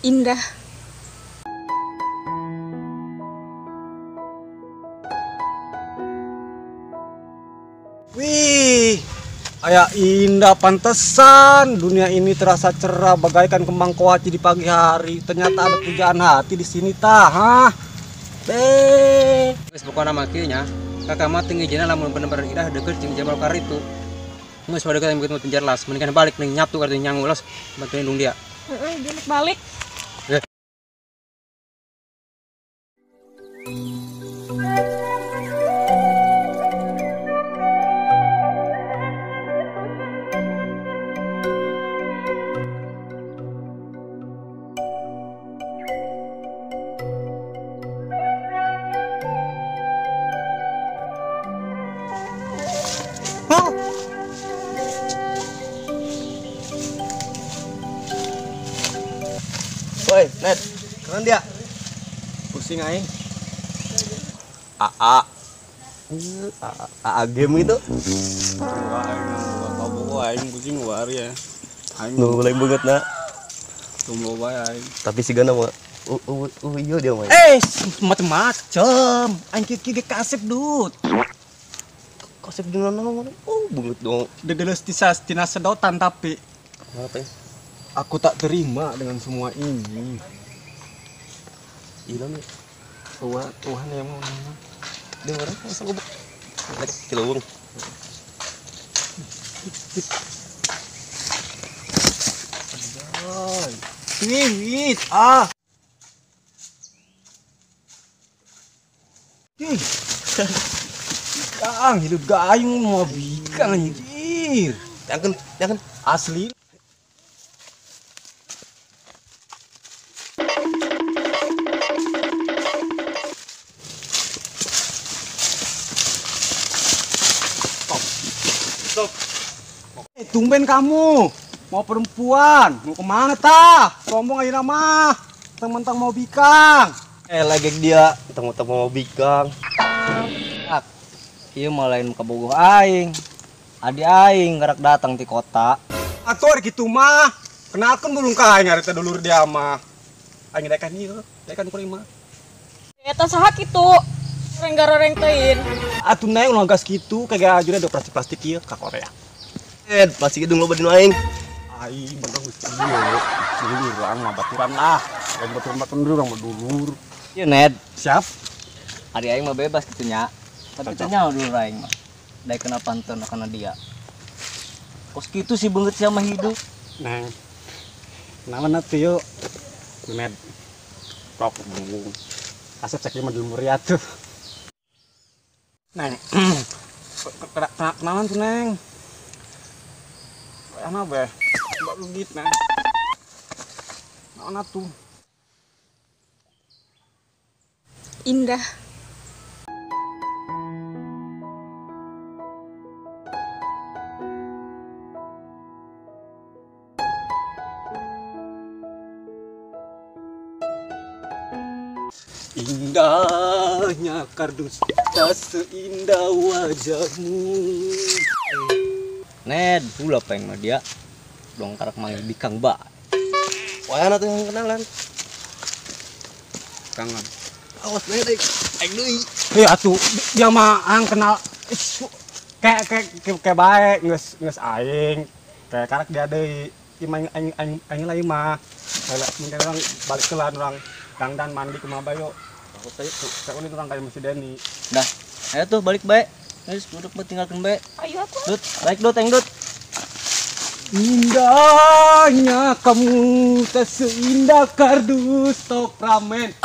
Indah. Wih, ayah indah pantesan dunia ini terasa cerah bagaikan kembang koaci di pagi hari. Ternyata ada pujaan hati di sini tah, Beh. Guys, pokoknya makanya kakak mah tinggi jana lamun bener-bener indah deket jeung Jabal Kar itu. Nggak pada kita begitu penjelas, mendingan balik nih nyatu kartu nyangu los bantuin dong dia. Dia balik. Woi, Ned, keren dia. Pusing aing. AA. AA game itu. Wah, aing aing pusing wari ya. Aing Mulai banget nak. tunggu bae aing. Tapi si Gana mah iya dia mah. Macem-macem. Aing kiki kasep dut. Kasep dengan nama. Banget dong. Dedeles tina sedotan tapi Apa ya? aku tak terima dengan semua ini. Iya nih. Tuhan yang mau. Dia orang masa gua lek kilawung. Wih, ah. Ih. Kang, hidup gayung mau bikang anjir. Jangan. Asli. Stop. Tumben kamu. Mau perempuan, mau kemana tah? Sombong aja nama. Temen-temen mau bikang. Lagi dia temu-temu mau bikang. Iya malain ke bogoh aing. Adi aing gerak datang di kota. Atur gitu mah. Kenalkan dulu ka aing areta dulur dia mah. Aing dekan ieu, dekan kurima. Eta saha kitu? Renggaro-reng teuin. Atuh naik ulah gas kitu kayak ajuda ada plastik-plastik ieu ka Korea. Pasti gedung lo badin aing. Aing bener geus ieu. Dulur urang mah baturan lah. Lain baturan dulu urang mah dulur. Iya Ned, Siap? adi aing mah bebas gitunya. Tapi tanya dulu aing mah. Dai kena pantun karena dia. Kos gitu sih banget sama hidup. Neng. Kenapa tuh yuk? Med. Prop. Asep cek lima dulu muriat tuh. Neng. Kenalan tuh Neng. Apa be? Mbak Lugit Neng. Mana tuh? Indah. Indahnya kardus tak seindah wajahmu. Ned, pula pengen mah dia. Dong karak manggil bikang ba. Wah, tuh yang kenalan. Kangen. Awas bae aing deui. Iya atuh dia mah ang kenal kayak baik geus aing. Kayak karak dia deui. Imah aing lain mah. Mungkin orang balik ke lan orang dangdan mandi ke mah bayo. Saya unin orang kayak masih Deni. Dah, ayo tuh balik bae. Guys, duduk buat tinggalkan bae. Ayo aku. Dut, baik dut, yang dut. Indahnya kamu tak seindah kardus stok ramen.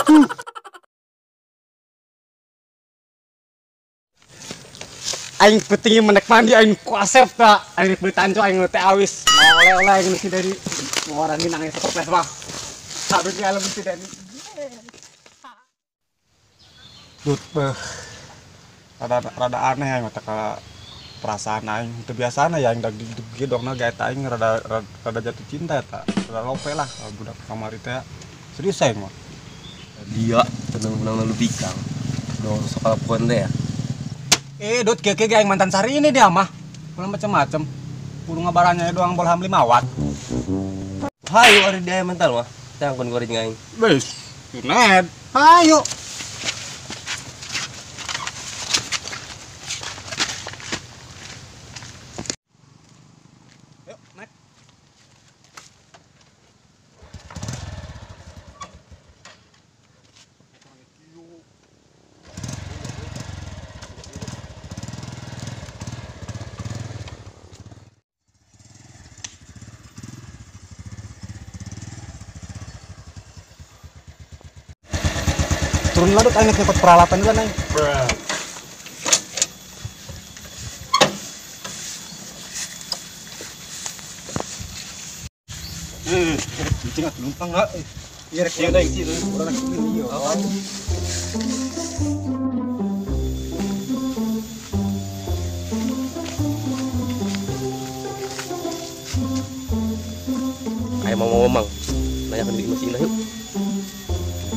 Aing pentingnya menek mandi aing kuasep tak. Aing bertanco aing teh awis. Oleh-oleh aing masih dari ngorangin nangis toples mah. Habis alam masih dari. Dut beh. Rada aneh aing mata ka perasaan aing teu biasana ya aing dag di dongna gaet aing rada jatuh cinta eta. Rada lope lah budak kamari teh. Serius aing mah. Dia tenang-tenang lu bikang. Dong sok lapuan teh ya. Dut kieu aing mantan sari ini dia mah. Ulah macam-macam. Kudu ngabarannya doang bolham 5 watt. Hayu ari dia mental mah. Tang kon goreng aing. Wes, Junaid, ayo. Yuk, naik. Turun ladut aing nyekot peralatan juga naik. Cing atuh numpang enggak? Iya rek ieu deui cieu urang rek ini ieu. Ayo mau ngomong. Nanyakan di mesin yuk.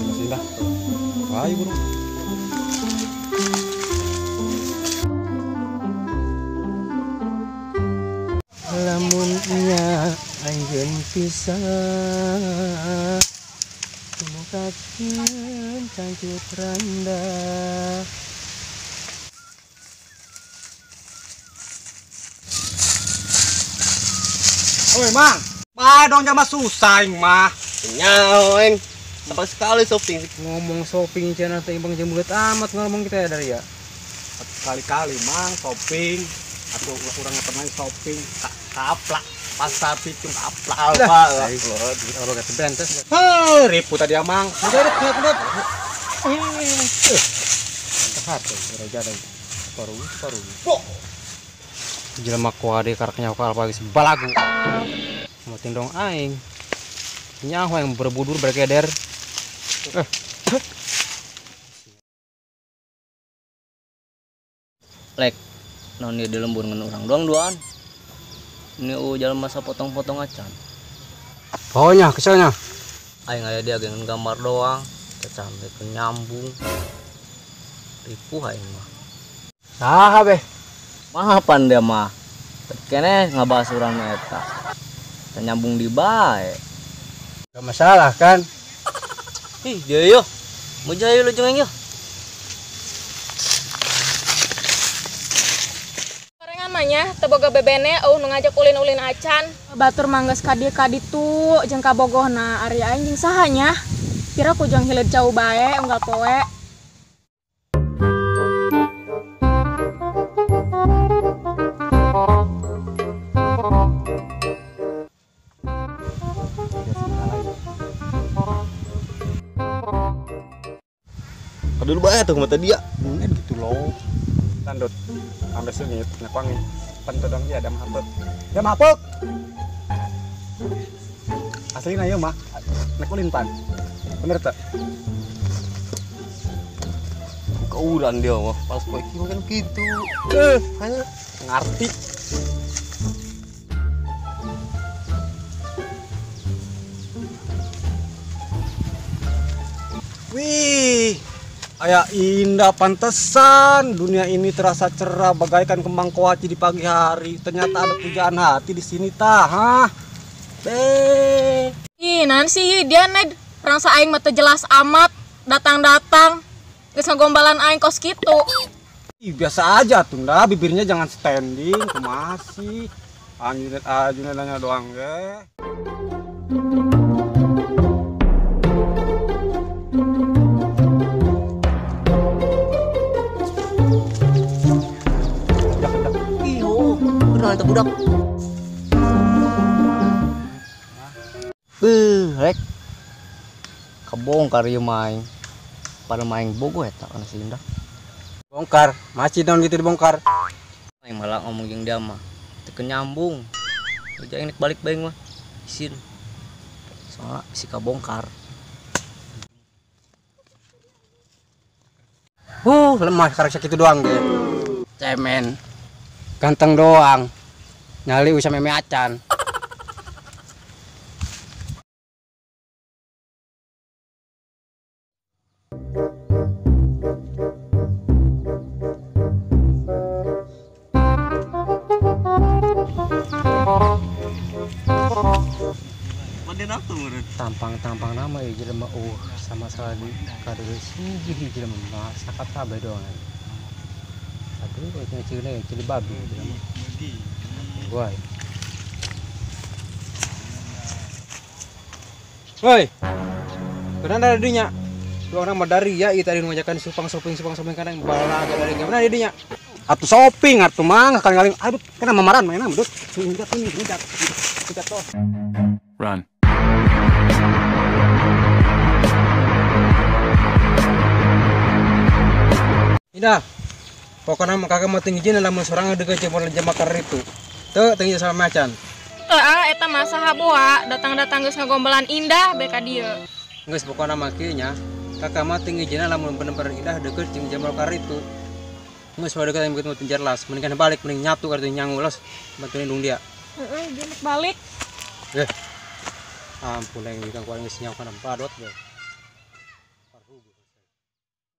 Masih dah. Ayo bro. Lamunnya angin pisah Mukakin cangcut randa Oi mang, bae dong jangan susah ing mah. Nyaw eng. Sampai sekali shopping. ngomong shopping channel teh bang jembulat amat ngomong kita ya dari ya. Kali-kali mang shopping atau kurang pernah shopping kaplak pasar picung kaplak apa Kalau kata bentes ribu tadi amang udah hati raja dan paru jelema kuade karaknya kal pagi sebalagu mau tindong aing nyawa yang berbudur berkeder Lek, non dia di lembur dengan orang doang duaan. Ini jalan masa potong-potong acan. pokoknya keselnya Aing aya dia dengan gambar doang, sampai ke nyambung. Ripuh aing mah. sah beh Mahapan dia mah. Kene ngabahas urang eta. Teu nyambung di bae. gak masalah kan Ih, dia yo. Mujayo lu jeung yo. Gorengan manya teboga bebene nu ngajak ulin-ulin acan. Batur manggas kadieu kaditu jeung kabogohna ari aing jeung sahanya. Kira ku jeung hileud jauh bae unggal poe. Aduh bae tuh mata dia. mungkin gitu loh tandut sampai sini nyapangi pentodong dia ada mahapet ya mahapet aslinya ya mah nekulin pan bener tak Kauran dia mah. Pas poe kieu kan gitu. Hanya ngerti wih aya indah pantesan dunia ini terasa cerah bagaikan kembang kowaci di pagi hari ternyata ada pujaan hati di sini tah hah teh Ih, nan sih dia ned rangsa aing mah teu jelas amat datang-datang. Geus ngagombalan aing kos kitu. Ih, biasa aja tuh dah bibirnya jangan standing masih anjir nanya doang ge Iyo, beneran eta budak. Rek. Kabongkar ieu maing. Pada maing bogoh eta kana si Indah. bongkar masih tahun gitu dibongkar Aing malah ngomong jeung dia mah. Teu nyambung. Udah aing balik bae mah. Isin. Soalnya si kabongkar. lemah karek sakitu doang ge cemen ganteng doang nyali usah meme acan Mana apa menurut? tampang nama ya jelema sama sekali kada sih jelema masakat kabeh doang. Aduh kayaknya cili babi jelema. Woi. Woi. Kenapa ada dinya? Dua orang madari ya kita di ngajakan supang kadang bala agak dari gimana dinya? Atuh shopping atuh mang kali-kali aduh kena mamaran mainan bedut. Sunjat ini sunjat. Sunjat toh. Run. Ida. Pokoknya kakak mau tinggi jina lamun sorang dega jemol jemakar itu. Teu tinggi sama macan. Eta masa haboa datang-datang geus ngagombelan indah beka dieu. Geus pokoknya makinya kakak mah tinggi jina lamun bener-bener indah deket jeung jamal kar itu. Geus wae deket yang begitu penjarlas, mendingan balik mending nyatu kartu nyangu los bantuin dong dia. Heeh, balik. Ampun yang bilang kuat geus nyawa kana padot we.